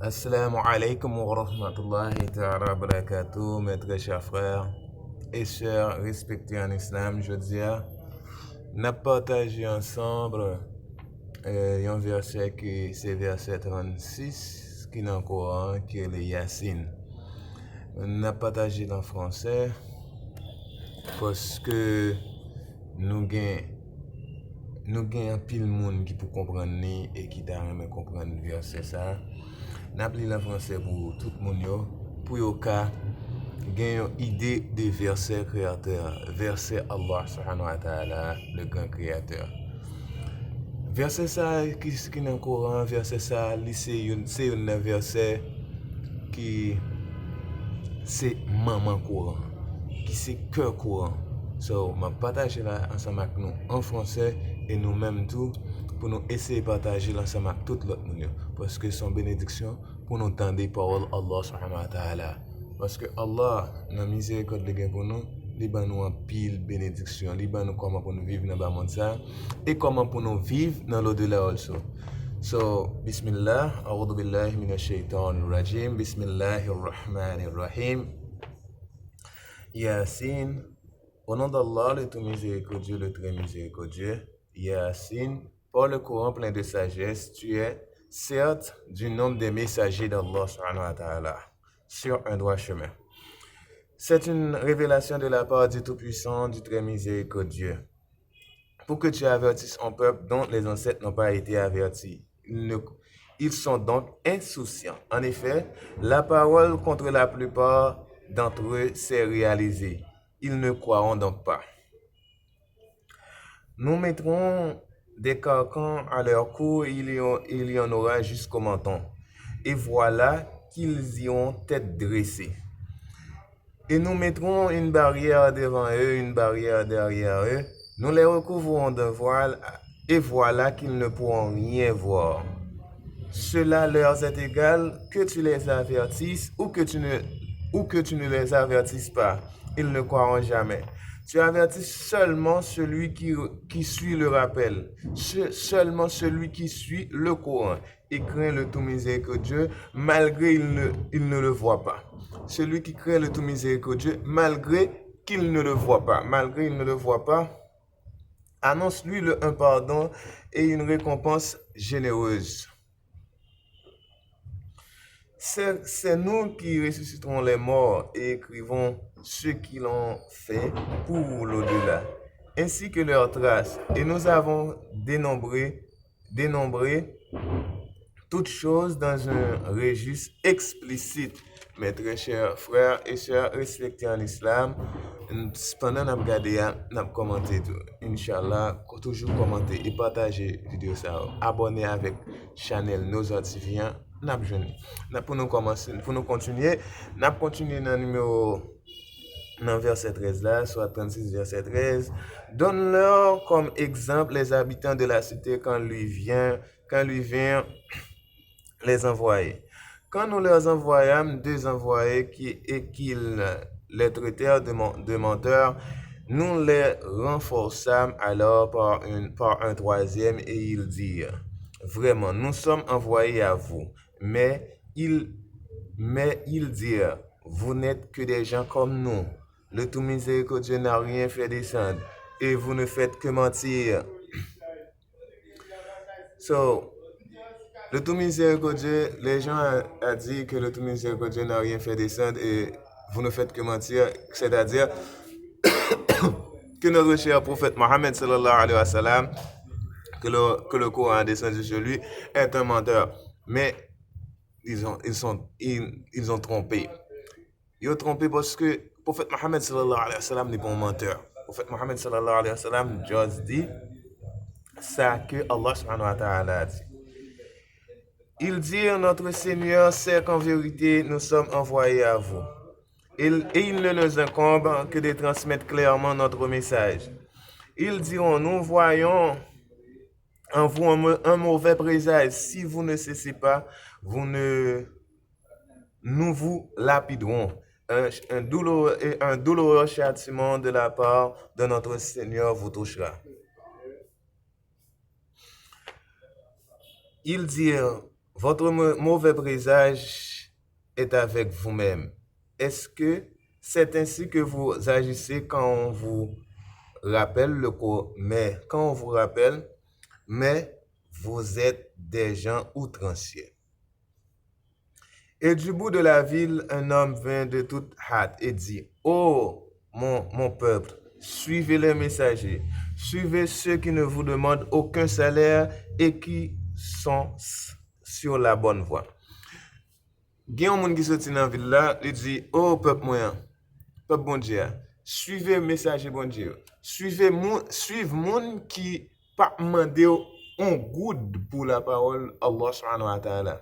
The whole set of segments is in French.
Assalamu alaikum wa rahmatullahi ta'ala wa barakatuh, mes très chers frères et sœurs respectés en islam. Je dis, n'a partagé ensemble un verset qui c'est verset 36 qui est dans le Coran, qui est le Yassine. N'a partagé en français parce que nous gagnons un pile monde qui peut comprendre et qui t'a même comprendre le verset ça. N'a pris le français pour tout le monde pour yo ka gen une idée de verset créateur, verset Allah subhanahu wa ta'ala, le grand créateur. Verset ça qui est dans le Coran, verset ça, c'est un verset qui c'est maman Coran, qui c'est cœur Coran. So, je partage là ensemble avec nous en français et nous-mêmes tout pour nous essayer de partager ensemble avec tout l'autre monde. Parce que son bénédiction pour nous entendre les paroles Allah subhanahu wa ta'ala. Parce que Allah, dans la miséricorde de pour nous, il nous en pile bénédiction. Il nous comment pour nous vivre dans le monde ça et comment pour nous vivre dans l'au-delà also. So, Bismillah, A'udhu billahi minash shaitanir rajim, Bismillahir rahmanir rahim. Yassine, au nom d'Allah, le tout miséricordieux, le très miséricordieux, Yassine, par le Coran plein de sagesse, tu es, certes, du nombre des messagers d'Allah subhanahu wa ta'ala, sur un droit chemin. C'est une révélation de la part du Tout-Puissant, du très miséricordieux, pour que tu avertisses un peuple dont les ancêtres n'ont pas été avertis. Ils sont donc insouciants. En effet, la parole contre la plupart d'entre eux s'est réalisée. Ils ne croiront donc pas. Nous mettrons des carcans à leur cou et il y en aura jusqu'au menton. Et voilà qu'ils y ont tête dressée. Et nous mettrons une barrière devant eux, une barrière derrière eux. Nous les recouvrons d'un voile et voilà qu'ils ne pourront rien voir. Cela leur est égal que tu les avertisses ou que tu ne les avertisses pas. Ils ne croiront jamais. Tu avertis seulement celui qui suit le rappel, seulement celui qui suit le Coran et craint le tout miséricordieux malgré il ne le voit pas. Celui qui craint le tout miséricordieux malgré qu'il ne le voit pas, annonce-lui un pardon et une récompense généreuse. C'est nous qui ressusciterons les morts et écrivons ce qu'ils ont fait pour l'au-delà, ainsi que leurs traces. Et nous avons dénombré toutes choses dans un registre explicite. Mes très chers frères et sœurs respectés en islam, pendant que nous regardons, nous commenter tout. Inch'Allah, toujours commenter et partager la vidéo ça. Abonnez avec la chaîne Nos Artifiants. Pour nous commencer, pour nous continuer, nous continuons dans le numéro dans verset 13 là, soit 36 verset 13. Donne-leur comme exemple les habitants de la cité quand lui vient les envoyer. Quand nous leur envoyâmes deux envoyés qu'ils les traitèrent de menteurs, nous les renforçâmes alors par un troisième et ils dirent, vraiment, nous sommes envoyés à vous. Mais ils dirent, vous n'êtes que des gens comme nous. Le tout miséricordieux n'a rien fait descendre et vous ne faites que mentir. So, le tout miséricordieux, les gens ont dit que le tout miséricordieux n'a rien fait descendre et vous ne faites que mentir, c'est-à-dire que notre cher prophète Mohammed sallallahu alayhi wa sallam, que le Coran a descendu sur lui, est un menteur. Mais ils ont trompé. Ils ont trompé parce que le prophète Mohammed sallallahu alayhi wa sallam n'est pas un menteur. Le prophète Mohammed sallallahu alayhi wa sallam juste dit ça que Allah subhanahu wa ta'ala a dit. Ils dirent, notre Seigneur sait qu'en vérité nous sommes envoyés à vous. Et il ne nous incombe que de transmettre clairement notre message. Ils diront, nous voyons en vous un mauvais présage. Si vous ne cessez pas, nous vous lapiderons. Un douloureux châtiment de la part de notre Seigneur vous touchera. Ils dirent, votre mauvais présage est avec vous-même. Est-ce que c'est ainsi que vous agissez quand on vous rappelle le corps, mais quand on vous rappelle, mais vous êtes des gens outranciers. Et du bout de la ville, un homme vint de toute hâte et dit, ô mon peuple, suivez les messagers, suivez ceux qui ne vous demandent aucun salaire et qui sont sur la bonne voie. Gen yon moun qui sorti dans ville là, il dit, ô peuple moyen, peuple bon Dieu, suivez messager bon Dieu, suivez moun qui pas mandé un good pour la parole Allah subhanahu wa ta'ala.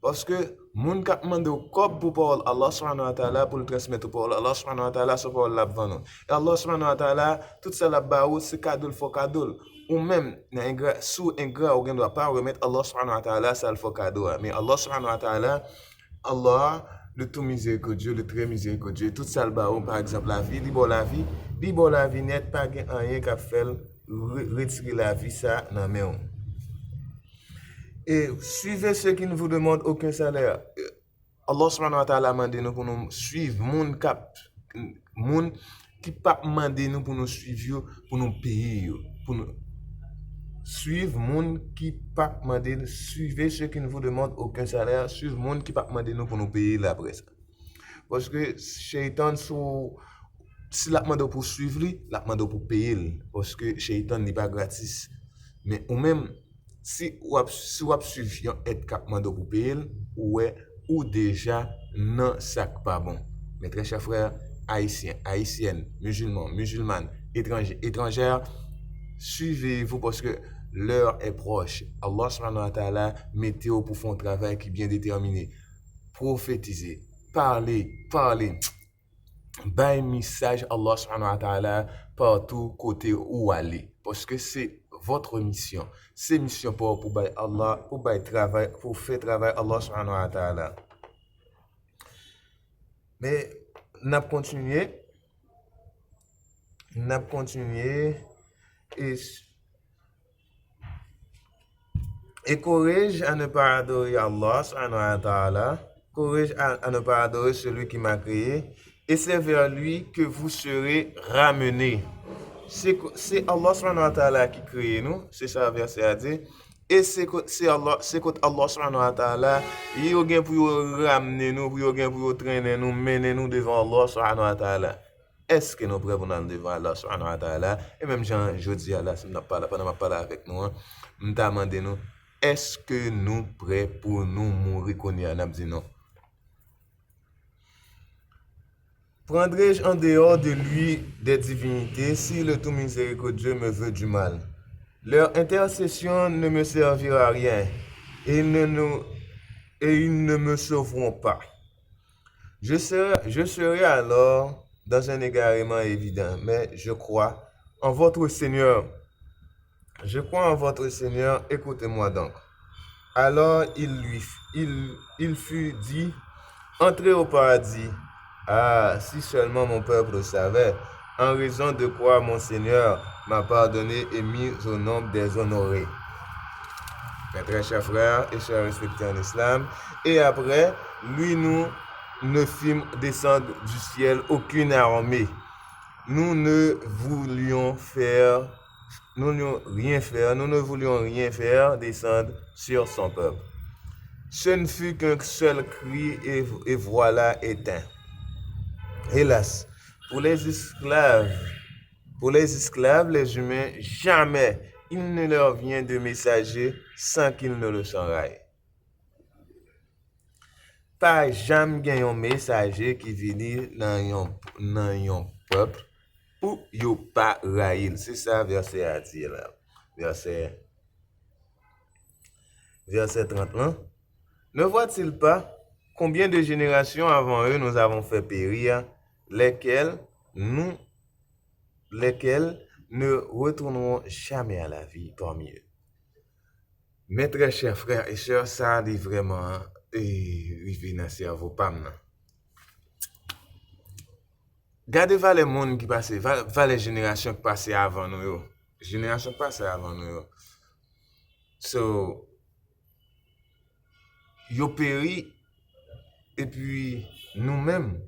Parce que moun kap mande au kop pour parole Allah subhanahu wa ta'ala pour le transmettre parole Allah subhanahu wa ta'ala sur parole la vendre. Et Allah subhanahu wa ta'ala tout ça la ba ou c'est cadeau fo cadeau ou même sous un gras ou doit pas remettre Allah subhanahu wa ta'ala ça le fo cadeau mais Allah subhanahu wa ta'ala Allah le tout miséricordieux, le très miséricordieux, tout ça le ba ou par exemple la vie, li bon la vie net pas gen rien qu'a fait retirer la vie ça nan men. Et suivez ceux qui ne vous demandent aucun salaire. Allah subhanahu wa ta'ala mande nous pour nous suivre moun qui pas mande nous pour nous suivre pour nous payer pour nous suivre moun qui pas mande suivez ceux qui ne vous demandent aucun salaire, suivre moun qui pas mande nous pour nous payer la presse. Parce que Shaitan si la demande pour suivre lui, la demande pour payer parce que Shaitan n'est pas gratis. Mais ou même si ou suivre et cap mando pour payer ou déjà non sac pas bon. Mes très chers frères haïtiens, haïtiennes, musulmanes, étrangères, suivez-vous parce que l'heure est proche. Allah subhanahu wa ta'ala mettez pour faire un travail qui est bien déterminé. Prophétiser, parler, bail message Allah subhanahu wa ta'ala partout côté où aller parce que c'est votre mission. C'est mission pour bail Allah, pour bail travail, pour faire travail Allah subhanahu wa ta'ala. Mais n'a continué et corrige à ne pas adorer Allah subhanahu wa ta'ala, corrige à ne pas adorer celui qui m'a créé et c'est vers lui que vous serez ramenés. C'est Allah subhanahu wa ta'ala qui crée nous, c'est ça le verset a dit. Et c'est Allah subhanahu wa ta'ala, il y a pour ramener nous, pour traîner nous, mener nous devant Allah subhanahu wa ta'ala. Est-ce que nous prêts pour nous devant Allah subhanahu wa ta'ala? Et même Jean, je dis à la, si nous n'avons pas avec nous, nous demandons nous, est-ce que nous prêts pour nous mourir qu'on y a? Nous dit non. Prendrai-je en dehors de lui des divinités si le tout miséricordieux me veut du mal? Leur intercession ne me servira à rien et ils ne me sauveront pas. Je serai alors dans un égarement évident, mais je crois en votre Seigneur. Je crois en votre Seigneur, écoutez-moi donc. Alors il fut dit, entrez au paradis. Ah, si seulement mon peuple le savait, en raison de quoi mon Seigneur m'a pardonné et mis au nombre des honorés. Mes très chers frères et chers respectés en islam, et après, nous ne fîmes descendre du ciel aucune armée. Nous ne voulions rien faire descendre sur son peuple. Ce ne fut qu'un seul cri et voilà éteint. Hélas, pour les esclaves, les humains, jamais il ne leur vient de messager sans qu'ils ne le s'enraillent. Pas jamais un messager qui vient dans un peuple ou yo pas raïl. C'est ça verset à dire là. Verset 31. Ne voit-il pas combien de générations avant eux nous avons fait périr, lesquels ne retourneront jamais à la vie parmi eux. Mes très chers frères et sœurs, ça dit vraiment arrivé dans le cerveau, pas maintenant. Gardez les mondes qui passaient, les générations qui passaient avant nous. So, yo péri, et puis nous-mêmes,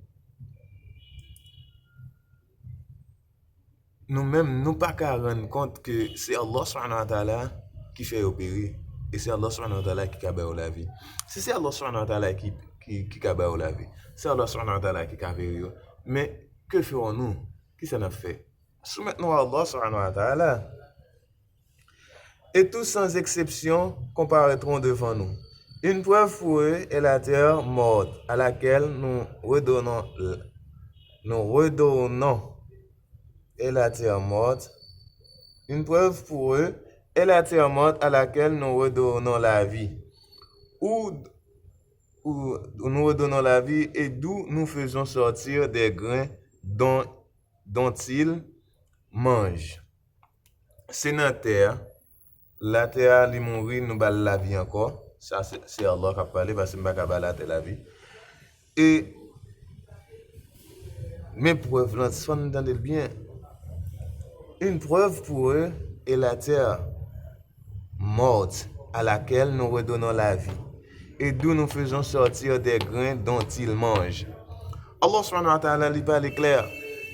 nous pas qu'à rendre compte que c'est Allah subhanahu wa ta'ala qui fait opérer. Et c'est Allah subhanahu wa ta'ala qui a la vie. Si c'est Allah subhanahu wa ta'ala qui a la vie, c'est Allah subhanahu wa ta'ala qui a opéré. Mais que ferons-nous? Qui ça nous fait? Soumettons à Allah subhanahu wa ta'ala. Et tous sans exception comparaîtront devant nous. Une preuve pour eux est la terre morte à laquelle nous redonnons et la terre morte. Une preuve pour eux est la terre morte à laquelle nous redonnons la vie. Où nous redonnons la vie et d'où nous faisons sortir des grains dont ils mangent. C'est notre terre. La terre, li mourit, nous bal la vie encore. Ça, c'est Allah qui a parlé parce que nous avons la vie. Et mes preuves, là, si vous entendez bien, une preuve pour eux est la terre morte à laquelle nous redonnons la vie et d'où nous faisons sortir des grains dont ils mangent. Allah subhanahu wa ta'ala lui parle clair.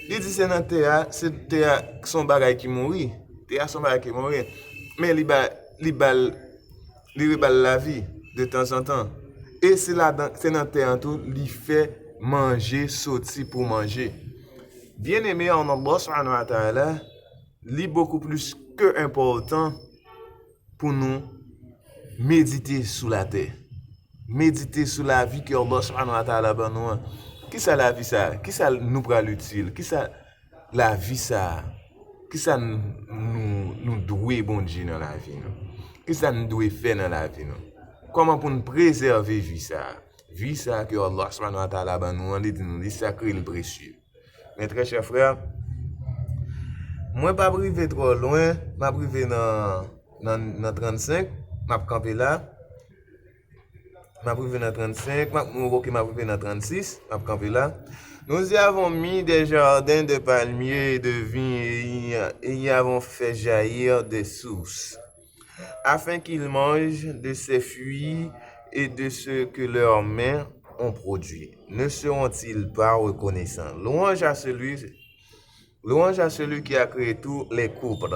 Il dit c'est dans terre, c'est terre son bagay qui mourit. Terre son bagay qui mourit. Mais il bal la vie de temps en temps. Et c'est là c'est dans terre tout, il fait manger, sortir pour manger. Bien aimé en Allah subhanahu wa ta'ala, il est beaucoup plus que important pour nous méditer sous la terre. Méditer sur la vie que Allah subhanahu wa ta'ala ban nous. Qui ça la vie ça? Qui ça nous prend l'utile? Qui ça la vie ça? Qui ça nous doit bon Dieu dans la vie nous? Qui ça nous doit faire dans la vie nous? Comment pour nous préserver vie ça? Vie ça que Allah subhanahu wa ta'ala ban nous, il sacré le précieux. Mes très chers frères, moi pas privé trop loin, m'a privé dans 35, m'a campé là. M'a privé dans 35, m'a privé dans 36, m'a campé là. Nous y avons mis des jardins de palmiers et de vignes et y avons fait jaillir des sources, afin qu'ils mangent de ces fruits et de ce que leurs mains ont produit. Ne seront-ils pas reconnaissants? Louange à celui qui a créé tous les couples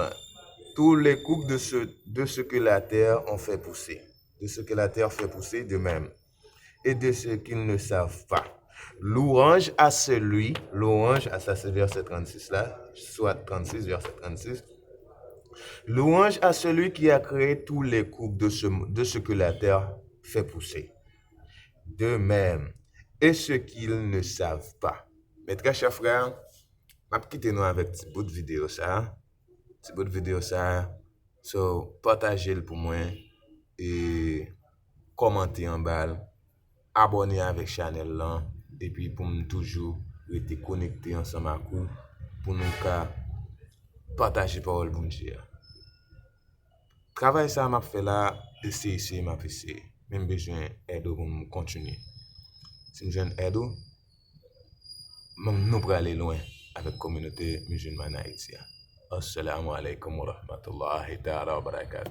de ce que la terre en fait pousser. De ce que la terre fait pousser de même, et de ce qu'ils ne savent pas. Louange à ça c'est verset 36 là, soit 36, verset 36. Louange à celui qui a créé tous les couples de ce que la terre fait pousser. De même, et ce qu'ils ne savent pas. Mes très chers frères, je vais quitter nous avec petit bout de vidéo ça. So, partagez-le pour moi. Et commenter en bas, abonner avec channel là, et puis pour nous toujours rester connecté ensemble à vous, pour nous partager parole bon Dieu. Travail ça m'a fait là, essayer m'a fait, même besoin d'aide pour me continuer. Si je aide, nous pour aller loin avec la communauté musulmane haïtienne. Assalamu alaikum wa rahmatullahi ta'ala wa barakatuh.